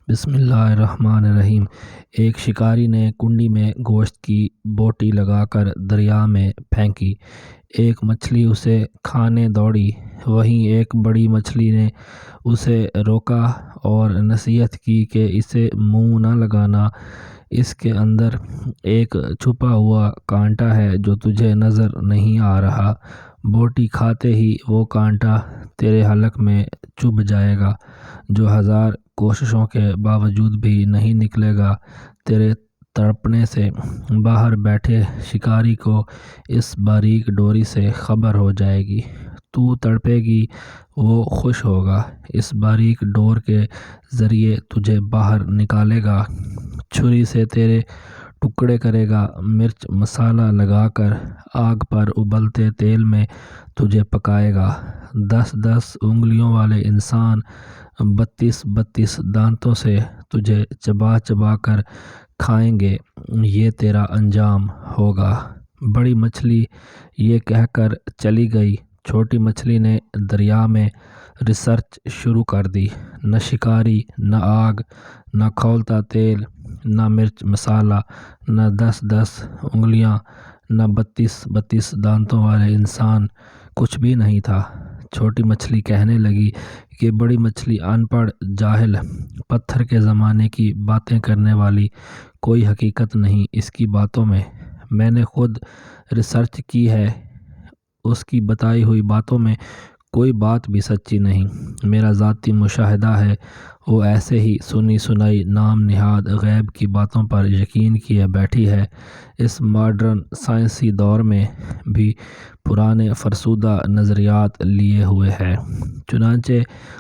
بسم اللہ الرحمن الرحیم۔ ایک شکاری نے کنڈی میں گوشت کی بوٹی لگا کر دریا میں پھینکی۔ ایک مچھلی اسے کھانے دوڑی۔ وہیں ایک بڑی مچھلی نے اسے روکا اور نصیحت کی کہ اسے منہ نہ لگانا، اس کے اندر ایک چھپا ہوا کانٹا ہے جو تجھے نظر نہیں آ رہا۔ بوٹی کھاتے ہی وہ کانٹا تیرے حلق میں چبھ جائے گا، جو ہزار کوششوں کے باوجود بھی نہیں نکلے گا۔ تیرے تڑپنے سے باہر بیٹھے شکاری کو اس باریک ڈوری سے خبر ہو جائے گی۔ تو تڑپے گی، وہ خوش ہوگا، اس باریک ڈور کے ذریعے تجھے باہر نکالے گا، چھری سے تیرے ٹکڑے کرے گا، مرچ مسالہ لگا کر آگ پر ابلتے تیل میں تجھے پکائے گا۔ 10-10 انگلیوں والے انسان 32-32 دانتوں سے تجھے چبا چبا کر کھائیں گے، یہ تیرا انجام ہوگا۔ بڑی مچھلی یہ کہہ کر چلی گئی۔ چھوٹی مچھلی نے دریا میں ریسرچ شروع کر دی۔ نہ شکاری، نہ آگ، نہ کھولتا تیل، نہ مرچ مسالہ، نہ 10-10 انگلیاں، نہ 32-32 دانتوں والے انسان، کچھ بھی نہیں تھا۔ چھوٹی مچھلی کہنے لگی کہ بڑی مچھلی ان پڑھ، جاہل، پتھر کے زمانے کی باتیں کرنے والی، کوئی حقیقت نہیں اس کی باتوں میں۔ میں نے خود ریسرچ کی ہے، اس کی بتائی ہوئی باتوں میں کوئی بات بھی سچی نہیں۔ میرا ذاتی مشاہدہ ہے، وہ ایسے ہی سنی سنائی نام نہاد غیب کی باتوں پر یقین کیے بیٹھی ہے۔ اس ماڈرن سائنسی دور میں بھی پرانے فرسودہ نظریات لیے ہوئے ہے۔ چنانچہ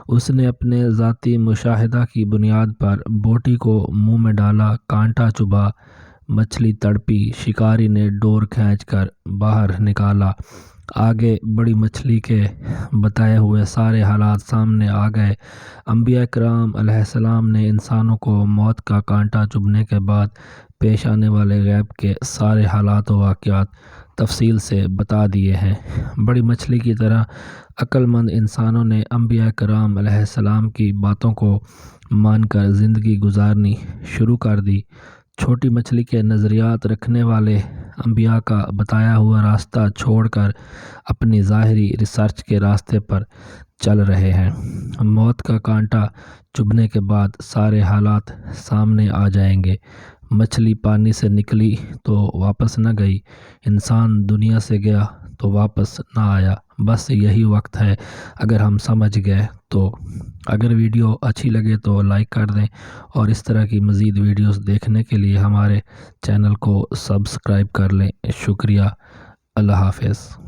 اس نے اپنے ذاتی مشاہدہ کی بنیاد پر بوٹی کو منہ میں ڈالا، کانٹا چبھا، مچھلی تڑپی، شکاری نے ڈور کھینچ کر باہر نکالا۔ آگے بڑی مچھلی کے بتائے ہوئے سارے حالات سامنے آ گئے۔ انبیاء کرام علیہ السلام نے انسانوں کو موت کا کانٹا چبھنے کے بعد پیش آنے والے غیب کے سارے حالات و واقعات تفصیل سے بتا دیے ہیں۔ بڑی مچھلی کی طرح عقل مند انسانوں نے انبیاء کرام علیہ السلام کی باتوں کو مان کر زندگی گزارنی شروع کر دی۔ چھوٹی مچھلی کے نظریات رکھنے والے انبیاء کا بتایا ہوا راستہ چھوڑ کر اپنی ظاہری ریسرچ کے راستے پر چل رہے ہیں۔ موت کا کانٹا چبھنے کے بعد سارے حالات سامنے آ جائیں گے۔ مچھلی پانی سے نکلی تو واپس نہ گئی، انسان دنیا سے گیا تو واپس نہ آیا، بس یہی وقت ہے اگر ہم سمجھ گئے تو۔ اگر ویڈیو اچھی لگے تو لائک کر دیں، اور اس طرح کی مزید ویڈیوز دیکھنے کے لیے ہمارے چینل کو سبسکرائب کر لیں۔ شکریہ۔ اللہ حافظ۔